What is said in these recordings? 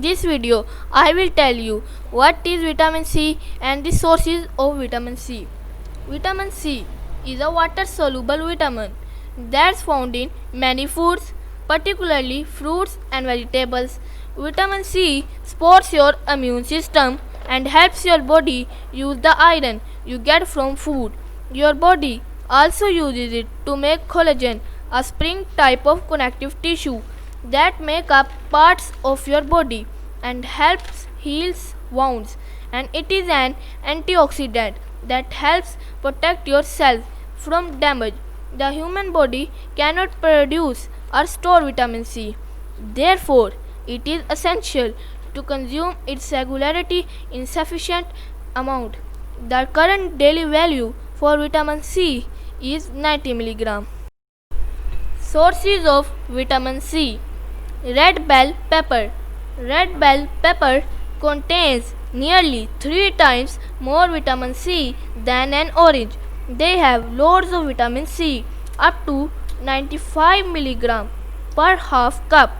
this video, I will tell you what is vitamin C and the sources of vitamin C. Vitamin C is a water-soluble vitamin that's found in many foods, particularly fruits and vegetables. Vitamin C supports your immune system and helps your body use the iron you get from food. Your body also uses it to make collagen, a spring type of connective tissue that make up parts of your body and helps heals wounds, and it is an antioxidant that helps protect your cells from damage. The human body cannot produce or store vitamin C. Therefore, it is essential to consume its regularly in sufficient amount. The current daily value for vitamin C is 90 mg. Sources of vitamin C. Red bell pepper. Red bell pepper contains nearly 3 times more vitamin C than an orange. They have loads of vitamin C, up to 95 mg per half cup.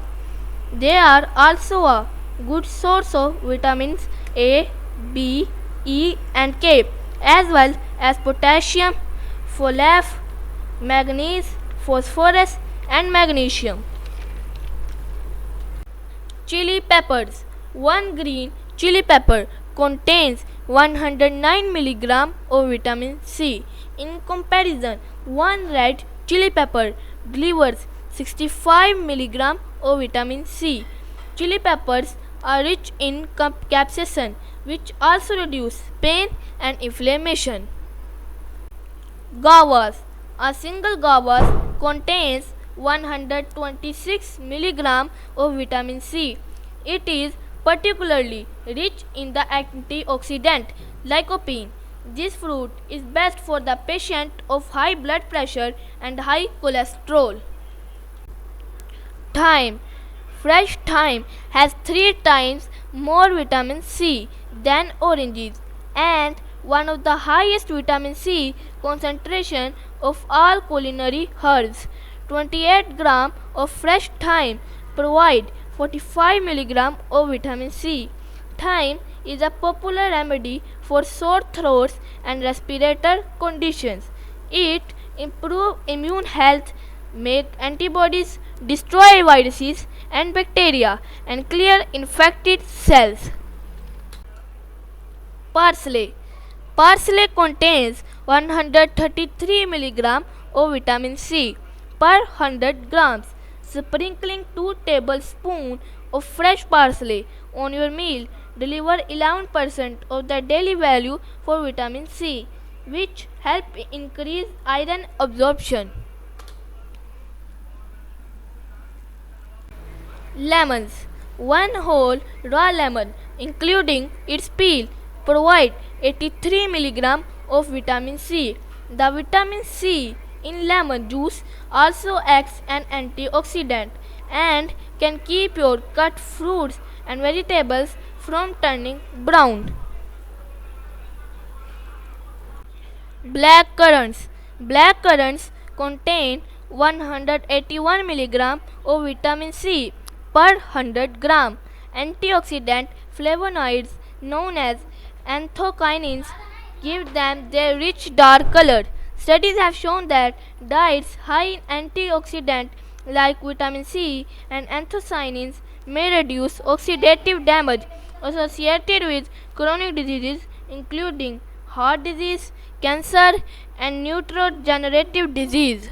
They are also a good source of vitamins A, B, E and K, as well as potassium, folate, manganese, phosphorus and magnesium. Chili peppers. One green chili pepper contains 109 mg of vitamin C. In comparison, one red chili pepper delivers 65 mg of vitamin C. Chili peppers are rich in capsaicin, which also reduce pain and inflammation. Guavas. A single guava contains 126 mg of vitamin C. It is particularly rich in the antioxidant lycopene. This fruit is best for the patient of high blood pressure and high cholesterol. Thyme. Fresh thyme has 3 times more vitamin C than oranges and one of the highest vitamin C concentration of all culinary herbs. 28 grams of fresh thyme provide 45 mg of vitamin C. Thyme is a popular remedy for sore throats and respiratory conditions. It improves immune health, makes antibodies, destroy viruses and bacteria, and clear infected cells. Parsley. Parsley contains 133 mg of vitamin C per 100 grams. Sprinkling 2 tablespoons of fresh parsley on your meal deliver 11% of the daily value for vitamin C, which help increase iron absorption. Lemons. One whole raw lemon, including its peel, provide 83 mg of vitamin C. The vitamin C in lemon juice also acts an antioxidant and can keep your cut fruits and vegetables from turning brown. Black currants. Black currants contain 181 mg of vitamin C per 100 gram. Antioxidant flavonoids known as anthocyanins give them their rich dark color. Studies have shown that diets high in antioxidants like vitamin C and anthocyanins may reduce oxidative damage associated with chronic diseases including heart disease, cancer, and neurodegenerative disease.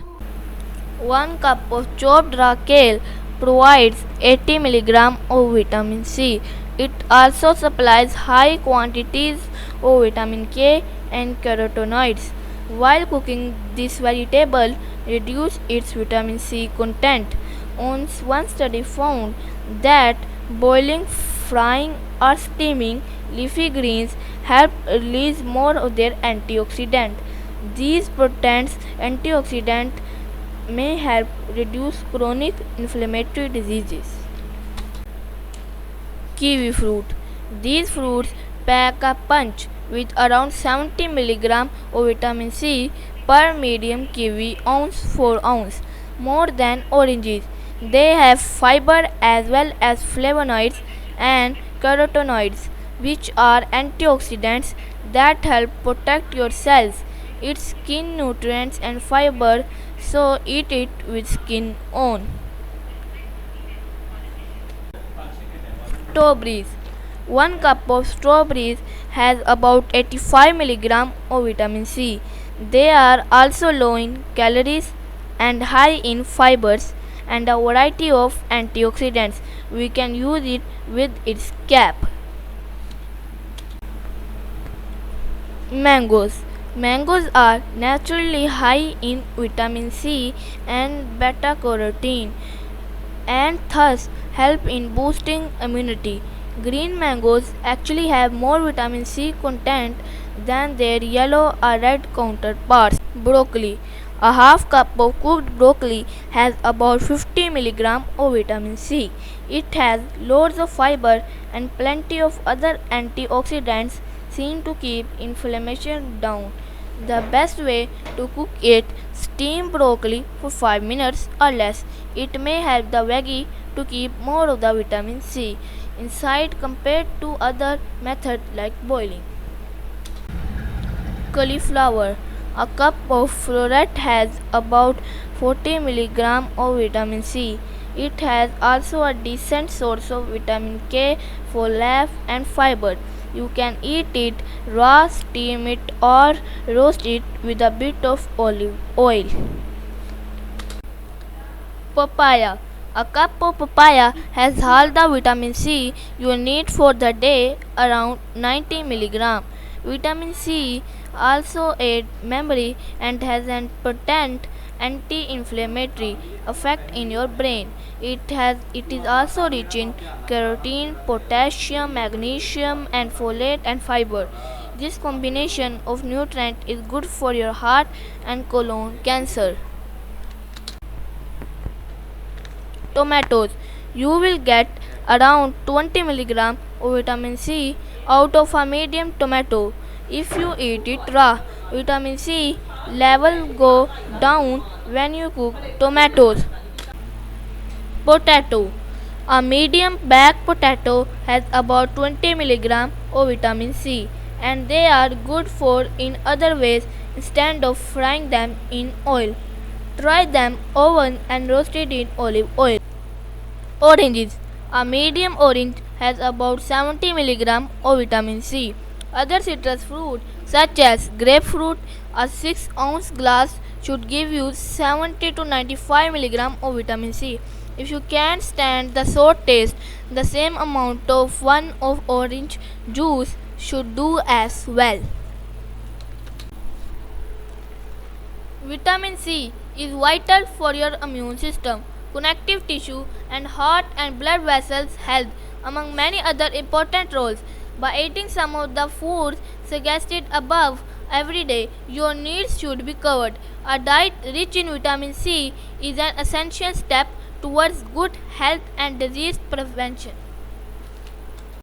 1 cup of chopped raw kale provides 80 mg of vitamin C. It also supplies high quantities of vitamin K and carotenoids. While cooking this vegetable reduces its vitamin C content. One study found that boiling, frying or steaming leafy greens help release more of their antioxidant. These potent antioxidants may help reduce chronic inflammatory diseases. Kiwi fruit. These fruits pack a punch with around 70 mg of vitamin C per medium kiwi ounce for ounce, more than oranges. They have fiber as well as flavonoids and carotenoids, which are antioxidants that help protect your cells. It's skin nutrients and fiber, so eat it with skin on. Strawberries. 1 cup of strawberries has about 85 mg of vitamin C. They are also low in calories and high in fibers and a variety of antioxidants. We can use it with its cap. Mangoes. Mangoes are naturally high in vitamin C and beta carotene and thus help in boosting immunity. Green mangoes actually have more vitamin C content than their yellow or red counterparts. Broccoli. A half cup of cooked broccoli has about 50 mg of vitamin C. It has loads of fiber and plenty of other antioxidants seen to keep inflammation down. The best way to cook it: steam broccoli for 5 minutes or less. It may help the veggie to keep more of the vitamin C inside compared to other methods like boiling. Cauliflower. A cup of floret has about 40 mg of vitamin C. It has also a decent source of vitamin K, folate, and fiber. You can eat it raw, steam it, or roast it with a bit of olive oil. Papaya. A cup of papaya has all the vitamin C you need for the day, around 90 mg. Vitamin C also aids memory and has an potent anti-inflammatory effect in your brain. It is also rich in carotene, potassium, magnesium, and folate and fiber. This combination of nutrients is good for your heart and colon cancer. Tomatoes. You will get around 20 mg of vitamin C out of a medium tomato. If you eat it raw, vitamin C level go down when you cook tomatoes. Potato. A medium baked potato has about 20 mg of vitamin C, and they are good for in other ways instead of frying them in oil. Try them oven and roasted in olive oil. Oranges. A medium orange has about 70 mg of vitamin C. Other citrus fruits such as grapefruit, a 6-ounce glass should give you 70 to 95 mg of vitamin C. If you can't stand the sour taste, the same amount of one of orange juice should do as well. Vitamin C is vital for your immune system, connective tissue, and heart and blood vessels health, among many other important roles. By eating some of the foods suggested above every day, your needs should be covered. A diet rich in vitamin C is an essential step towards good health and disease prevention.